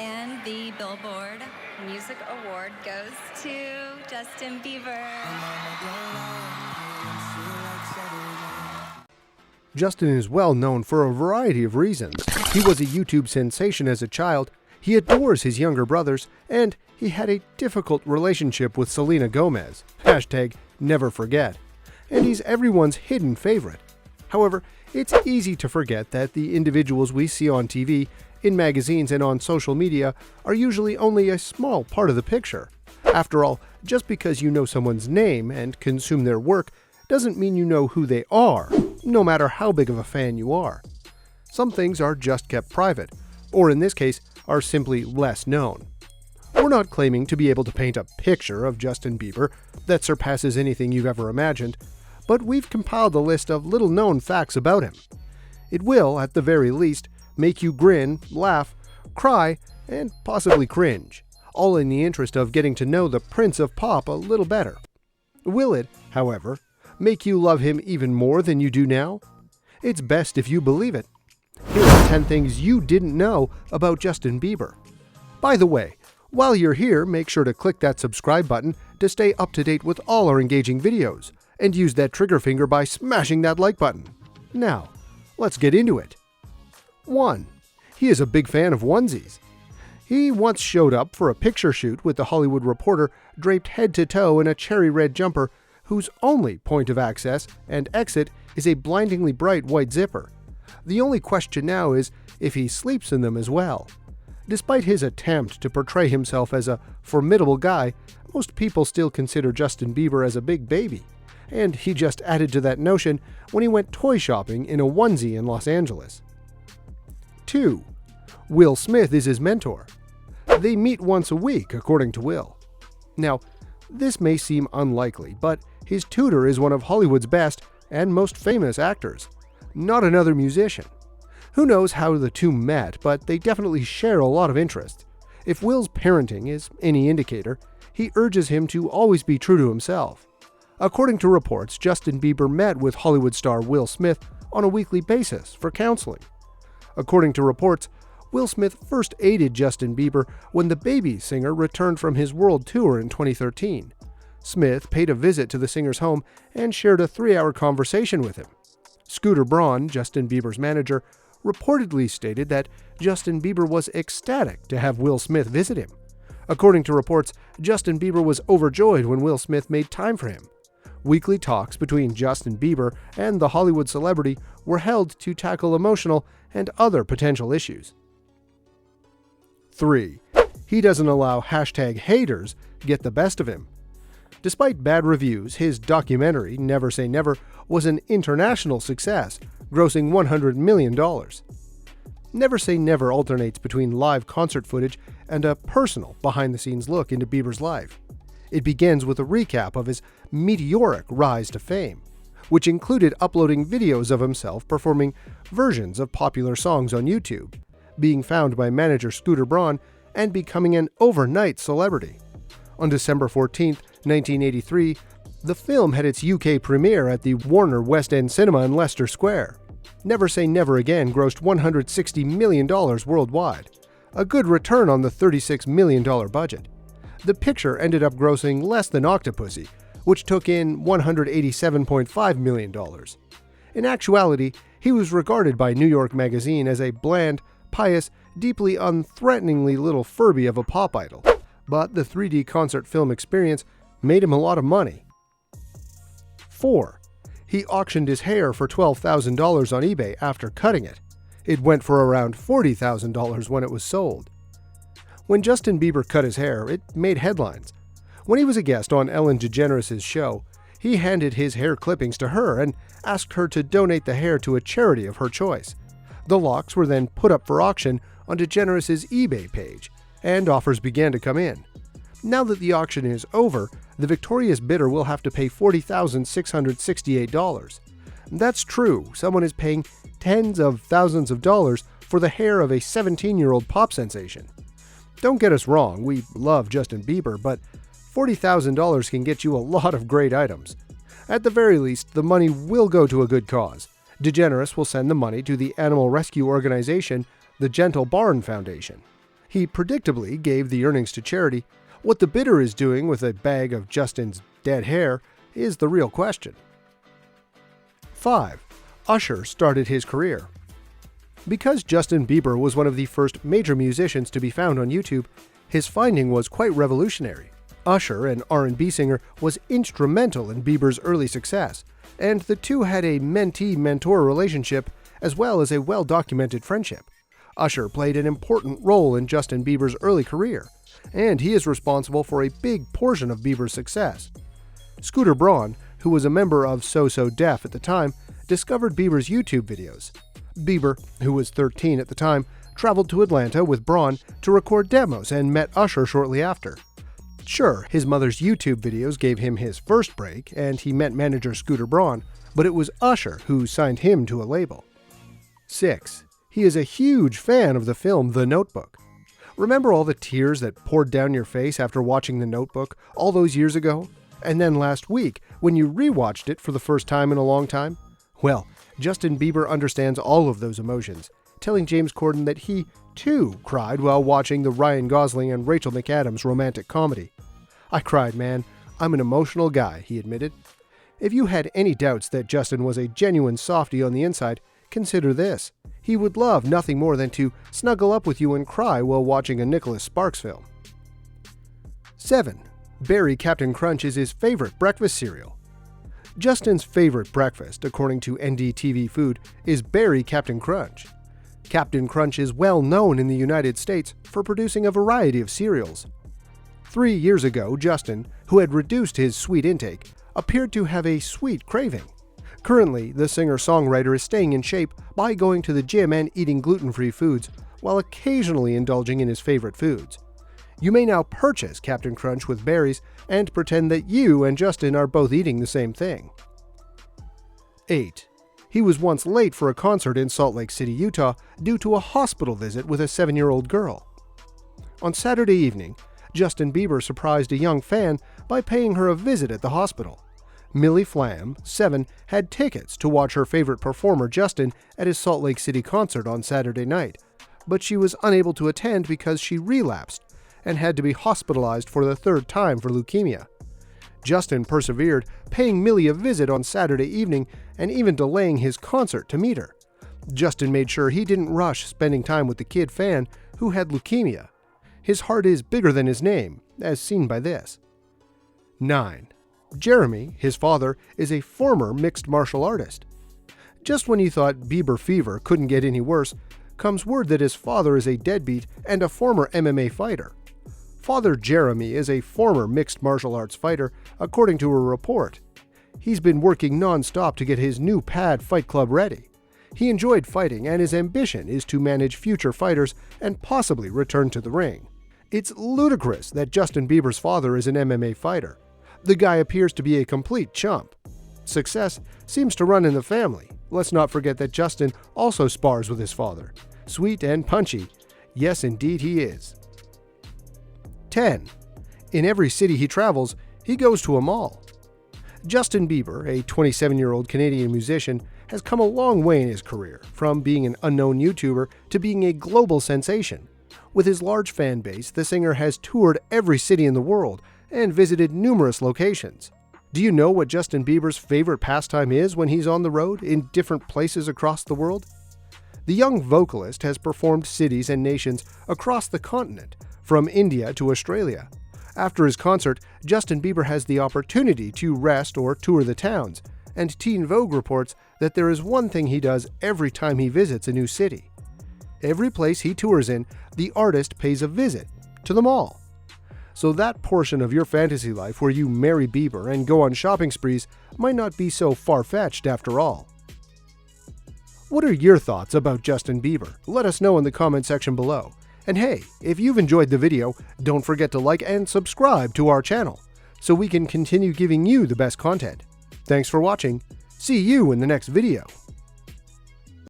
And the Billboard Music Award goes to Justin Bieber. Justin is well known for a variety of reasons. He was a YouTube sensation as a child, he adores his younger brothers, and he had a difficult relationship with Selena Gomez. #never forget. And he's everyone's hidden favorite. However, it's easy to forget that the individuals we see on TV, in magazines, and on social media are usually only a small part of the picture. After all, just because you know someone's name and consume their work doesn't mean you know who they are, no matter how big of a fan you are. Some things are just kept private, or in this case, are simply less known. We're not claiming to be able to paint a picture of Justin Bieber that surpasses anything you've ever imagined, but we've compiled a list of little-known facts about him. It will, at the very least, make you grin, laugh, cry, and possibly cringe, all in the interest of getting to know the Prince of Pop a little better. Will it, however, make you love him even more than you do now? It's best if you believe it. Here are 10 things you didn't know about Justin Bieber. By the way, while you're here, make sure to click that subscribe button to stay up to date with all our engaging videos, and use that trigger finger by smashing that like button. Now, let's get into it. 1. He is a big fan of onesies. He once showed up for a picture shoot with The Hollywood Reporter draped head to toe in a cherry red jumper whose only point of access and exit is a blindingly bright white zipper. The only question now is if he sleeps in them as well. Despite his attempt to portray himself as a formidable guy, most people still consider Justin Bieber as a big baby. And he just added to that notion when he went toy shopping in a onesie in Los Angeles. 2. Will Smith is his mentor. They meet once a week, according to Will. Now, this may seem unlikely, but his tutor is one of Hollywood's best and most famous actors, not another musician. Who knows how the two met, but they definitely share a lot of interest. If Will's parenting is any indicator, he urges him to always be true to himself. According to reports, Justin Bieber met with Hollywood star Will Smith on a weekly basis for counseling. According to reports, Will Smith first aided Justin Bieber when the Baby singer returned from his world tour in 2013. Smith paid a visit to the singer's home and shared a 3-hour conversation with him. Scooter Braun, Justin Bieber's manager, reportedly stated that Justin Bieber was ecstatic to have Will Smith visit him. According to reports, Justin Bieber was overjoyed when Will Smith made time for him. Weekly talks between Justin Bieber and the Hollywood celebrity were held to tackle emotional and other potential issues. 3. He doesn't allow #haters get the best of him. Despite bad reviews, his documentary, Never Say Never, was an international success, grossing $100 million. Never Say Never alternates between live concert footage and a personal, behind-the-scenes look into Bieber's life. It begins with a recap of his meteoric rise to fame, which included uploading videos of himself performing versions of popular songs on YouTube, being found by manager Scooter Braun, and becoming an overnight celebrity. On December 14, 1983, the film had its UK premiere at the Warner West End Cinema in Leicester Square. Never Say Never Again grossed $160 million worldwide, a good return on the $36 million budget. The picture ended up grossing less than Octopussy, which took in $187.5 million. In actuality, he was regarded by New York Magazine as a bland, pious, deeply unthreateningly little Furby of a pop idol, but the 3D concert film experience made him a lot of money. 4. He auctioned his hair for $12,000 on eBay after cutting it. It went for around $40,000 when it was sold. When Justin Bieber cut his hair, it made headlines. When he was a guest on Ellen DeGeneres' show, he handed his hair clippings to her and asked her to donate the hair to a charity of her choice. The locks were then put up for auction on DeGeneres' eBay page, and offers began to come in. Now that the auction is over, the victorious bidder will have to pay $40,668. That's true, someone is paying tens of thousands of dollars for the hair of a 17-year-old pop sensation. Don't get us wrong, we love Justin Bieber, but $40,000 can get you a lot of great items. At the very least, the money will go to a good cause. DeGeneres will send the money to the animal rescue organization, the Gentle Barn Foundation. He predictably gave the earnings to charity. What the bidder is doing with a bag of Justin's dead hair is the real question. 5. Usher started his career. Because Justin Bieber was one of the first major musicians to be found on YouTube, his finding was quite revolutionary. Usher, an R&B singer, was instrumental in Bieber's early success, and the two had a mentee-mentor relationship as well as a well-documented friendship. Usher played an important role in Justin Bieber's early career, and he is responsible for a big portion of Bieber's success. Scooter Braun, who was a member of So So Def at the time, discovered Bieber's YouTube videos. Bieber, who was 13 at the time, traveled to Atlanta with Braun to record demos and met Usher shortly after. Sure, his mother's YouTube videos gave him his first break, and he met manager Scooter Braun, but it was Usher who signed him to a label. 6. He is a huge fan of the film The Notebook. Remember all the tears that poured down your face after watching The Notebook all those years ago? And then last week, when you rewatched it for the first time in a long time? Well, Justin Bieber understands all of those emotions, telling James Corden that he, too, cried while watching the Ryan Gosling and Rachel McAdams romantic comedy. "I cried, man. I'm an emotional guy," he admitted. If you had any doubts that Justin was a genuine softie on the inside, consider this. He would love nothing more than to snuggle up with you and cry while watching a Nicholas Sparks film. 7. Berry Captain Crunch is his favorite breakfast cereal. Justin's favorite breakfast, according to NDTV Food, is Berry Captain Crunch. Captain Crunch is well known in the United States for producing a variety of cereals. 3 years ago, Justin, who had reduced his sweet intake, appeared to have a sweet craving. Currently, the singer-songwriter is staying in shape by going to the gym and eating gluten-free foods, while occasionally indulging in his favorite foods. You may now purchase Captain Crunch with berries and pretend that you and Justin are both eating the same thing. 8. He was once late for a concert in Salt Lake City, Utah, due to a hospital visit with a 7-year-old girl. On Saturday evening, Justin Bieber surprised a young fan by paying her a visit at the hospital. Millie Flam, 7, had tickets to watch her favorite performer Justin at his Salt Lake City concert on Saturday night, but she was unable to attend because she relapsed and had to be hospitalized for the 3rd time for leukemia. Justin persevered, paying Millie a visit on Saturday evening and even delaying his concert to meet her. Justin made sure he didn't rush spending time with the kid fan who had leukemia. His heart is bigger than his name, as seen by this. 9. Jeremy, his father, is a former mixed martial artist. Just when you thought Bieber fever couldn't get any worse, comes word that his father is a deadbeat and a former MMA fighter. Father Jeremy is a former mixed martial arts fighter, according to a report. He's been working non-stop to get his new pad Fight Club ready. He enjoyed fighting, and his ambition is to manage future fighters and possibly return to the ring. It's ludicrous that Justin Bieber's father is an MMA fighter. The guy appears to be a complete chump. Success seems to run in the family. Let's not forget that Justin also spars with his father. Sweet and punchy. Yes, indeed he is. 10. In every city he travels, he goes to a mall. Justin Bieber, a 27-year-old Canadian musician, has come a long way in his career, from being an unknown YouTuber to being a global sensation. With his large fan base, the singer has toured every city in the world and visited numerous locations. Do you know what Justin Bieber's favorite pastime is when he's on the road in different places across the world? The young vocalist has performed cities and nations across the continent, from India to Australia. After his concert, Justin Bieber has the opportunity to rest or tour the towns, and Teen Vogue reports that there is one thing he does every time he visits a new city. Every place he tours in, the artist pays a visit to the mall. So that portion of your fantasy life where you marry Bieber and go on shopping sprees might not be so far-fetched after all. What are your thoughts about Justin Bieber? Let us know in the comment section below. And hey, if you've enjoyed the video, don't forget to like and subscribe to our channel so we can continue giving you the best content. Thanks for watching. See you in the next video.